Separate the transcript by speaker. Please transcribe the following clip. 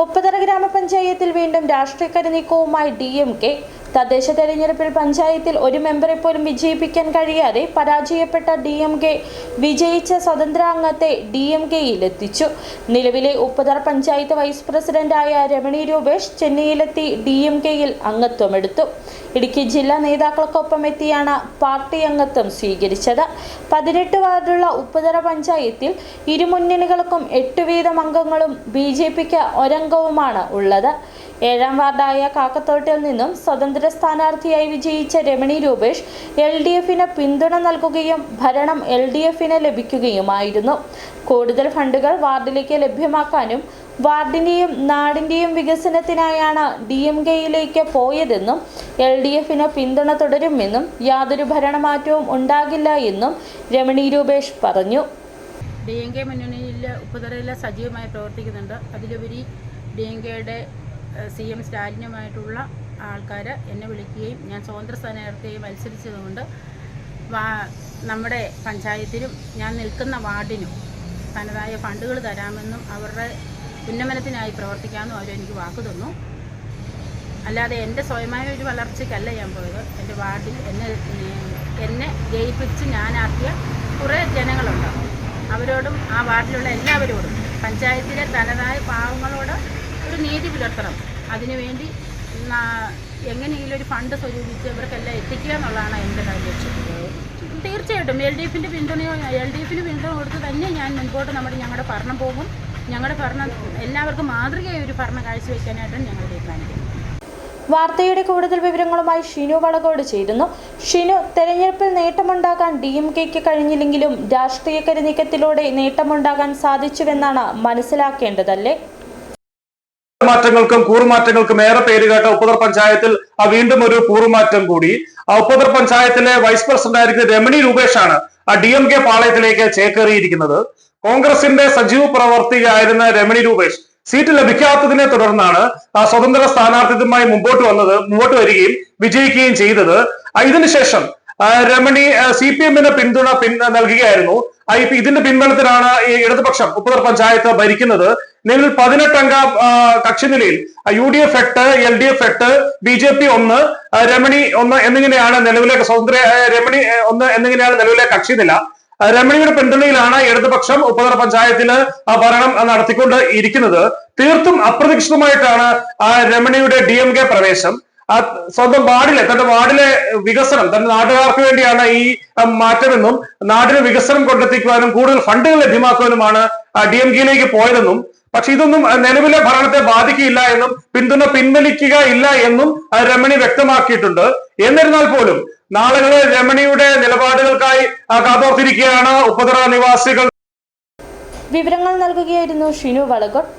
Speaker 1: ഉപ്പുതറ ഗ്രാമപഞ്ചായത്തിൽ വീണ്ടും രാഷ്ട്രീയ നീക്കവുമായി DMK. തദ്ദേശ തെരഞ്ഞെടുപ്പിൽ പഞ്ചായത്തിൽ ഒരു മെമ്പറെ പോലും വിജയിപ്പിക്കാൻ കഴിയാതെ പരാജയപ്പെട്ട DMK വിജയിച്ച സ്വതന്ത്ര അംഗത്തെ DMKയിലെത്തിച്ചു. നിലവിലെ ഉപ്പുതറ പഞ്ചായത്ത് വൈസ് പ്രസിഡന്റായ രമണി രൂപേഷ് ചെന്നൈയിലെത്തി DMKയിൽ അംഗത്വമെടുത്തു. ഇടുക്കി ജില്ലാ നേതാക്കൾക്കൊപ്പം എത്തിയാണ് പാർട്ടി അംഗത്വം സ്വീകരിച്ചത്. 18 വാർഡുള്ള ഉപ്പുതറ പഞ്ചായത്തിൽ ഇരു മുന്നണികൾക്കും 8 വീതം അംഗങ്ങളും BJPക്ക് ഒരംഗവുമാണ് ഉള്ളത്. 7ാം വാർഡായ കാക്കത്തോട്ടിൽ നിന്നും സ്വതന്ത്ര സ്ഥാനാർത്ഥിയായി വിജയിച്ച രമണി രൂപേഷ് LDFന് പിന്തുണ നൽകുകയും ഭരണം LDFന് ലഭിക്കുകയുമായിരുന്നു. കൂടുതൽ ഫണ്ടുകൾ വാർഡിലേക്ക് ലഭ്യമാക്കാനും വാർഡിന്റെയും നാടിന്റെയും വികസനത്തിനായാണ് DMKയിലേക്ക് പോയതെന്നും LDFന് പിന്തുണ തുടരുമെന്നും യാതൊരു ഭരണമാറ്റവും ഉണ്ടാകില്ല എന്നും രമണി രൂപേഷ് പറഞ്ഞു.
Speaker 2: DMK മുന്നണിയിൽ ഉപ്പുതറയിൽ സജീവമായി പ്രവർത്തിക്കുന്നുണ്ട്. അതിലുപരി DMKയുടെ CM സ്റ്റാലിനുമായിട്ടുള്ള ആൾക്കാർ എന്നെ വിളിക്കുകയും ഞാൻ സ്വതന്ത്ര സ്ഥാനാർത്ഥിയായി മത്സരിച്ചതുകൊണ്ട് നമ്മുടെ പഞ്ചായത്തിനും ഞാൻ നിൽക്കുന്ന വാർഡിനും തനതായ ഫണ്ടുകൾ തരാമെന്നും അവരുടെ ഉന്നമനത്തിനായി പ്രവർത്തിക്കാമെന്നും അവരെനിക്ക് വാക്ക് തന്നു. അല്ലാതെ എൻ്റെ സ്വയമായ ഒരു വളർച്ചയ്ക്കല്ല ഞാൻ പോയത്. എൻ്റെ വാർഡിൽ എന്നെ ജയിപ്പിച്ച് ഞാനാക്കിയ കുറേ ജനങ്ങളുണ്ട്. അവരോടും ആ വാർഡിലുള്ള എല്ലാവരോടും പഞ്ചായത്തിലെ തനതായ പാവങ്ങളോട് ഒരു നീതി പുലർത്തണം. അതിനുവേണ്ടി എങ്ങനെയെങ്കിലും ഒരു ഫണ്ട് സ്വരൂപിച്ച് ഇവർക്കെല്ലാം എത്തിക്കുക എന്നുള്ളതാണ് എൻ്റെ ലക്ഷ്യം. തീർച്ചയായിട്ടും LDFന് പിന്തുണ കൊടുത്ത് തന്നെ ഞാൻ മുൻപോട്ട് ഞങ്ങളുടെ ഭരണം പോകും. ഞങ്ങളുടെ ഭരണം എല്ലാവർക്കും മാതൃകയായ ഒരു ഭരണം കാഴ്ചവെക്കാനായിട്ടാണ് ഞങ്ങൾ തീരുമാനിക്കുന്നത്.
Speaker 1: വാർത്തയുടെ കൂടുതൽ വിവരങ്ങളുമായി ഷിനു വളകോട് ചേരുന്നു. ഷിനു, തെരഞ്ഞെടുപ്പിൽ നേട്ടമുണ്ടാക്കാൻ DMKക്ക് കഴിഞ്ഞില്ലെങ്കിലും രാഷ്ട്രീയ നീക്കത്തിലൂടെ നേട്ടമുണ്ടാകാൻ സാധിച്ചുവെന്നാണ് മനസ്സിലാക്കേണ്ടതല്ലേ?
Speaker 3: മാറ്റങ്ങൾക്കും കൂറുമാറ്റങ്ങൾക്കും ഏറെ പേരുകേട്ട ഉപ്പുതറ പഞ്ചായത്തിൽ വീണ്ടും ഒരു കൂറുമാറ്റം കൂടി. ഉപ്പുതറ പഞ്ചായത്തിലെ വൈസ് പ്രസിഡന്റ് ആയിരിക്കുന്ന രമണി രൂപേഷാണ് DMK പാളയത്തിലേക്ക് ചേക്കേറിയിരിക്കുന്നത്. കോൺഗ്രസിന്റെ സജീവ പ്രവർത്തകയായിരുന്ന രമണി രൂപേഷ് സീറ്റ് ലഭിക്കാത്തതിനെ തുടർന്നാണ് സ്വതന്ത്ര സ്ഥാനാർത്ഥിത്വമായി മുമ്പോട്ട് വരികയും വിജയിക്കുകയും ചെയ്തത്. ഇതിനുശേഷം രമണി CPMന് പിന്തുണ നൽകുകയായിരുന്നു. ഇതിന്റെ പിൻബലത്തിലാണ് ഈ ഇടതുപക്ഷം ഉപ്പുതറ പഞ്ചായത്ത് ഭരിക്കുന്നത്. നിലവിൽ 18 അംഗ കക്ഷിനിലയിൽ UDF 8, LDF 8, BJP 1, രമണി 1 എന്നിങ്ങനെയാണ് നിലവിലെ രമണി 1 എന്നിങ്ങനെയാണ് നിലവിലെ കക്ഷിനില. രമണിയുടെ പിന്തുണയിലാണ് ഇടതുപക്ഷം ഉപ്പുതറ പഞ്ചായത്തില് ഭരണം നടത്തിക്കൊണ്ട് ഇരിക്കുന്നത്. തീർത്തും അപ്രതീക്ഷിതമായിട്ടാണ് രമണിയുടെ DMK പ്രവേശം. സ്വന്തം തന്റെ വാർഡിലെ വികസനം തന്റെ നാട്ടുകാർക്ക് വേണ്ടിയാണ് ഈ മാറ്റമെന്നും നാടിന് വികസനം കൊണ്ടെത്തിക്കുവാനും കൂടുതൽ ഫണ്ടുകൾ ലഭ്യമാക്കുവാനുമാണ് DMKയിലേക്ക് പോയതെന്നും, പക്ഷെ ഇതൊന്നും നിലവിലെ ഭരണത്തെ ബാധിക്കില്ല എന്നും പിന്തുണ പിൻവലിക്കുക ഇല്ല എന്നും രമണി വ്യക്തമാക്കിയിട്ടുണ്ട്. എന്നിരുന്നാൽ പോലും നാളുകളിൽ രമണിയുടെ നിലപാടുകൾക്കായി കാതോർത്തിരിക്കുകയാണ് ഉപ്പുതറ നിവാസികൾ.
Speaker 1: വിവരങ്ങൾ നൽകുകയായിരുന്നു ഷിനു വളകോട്.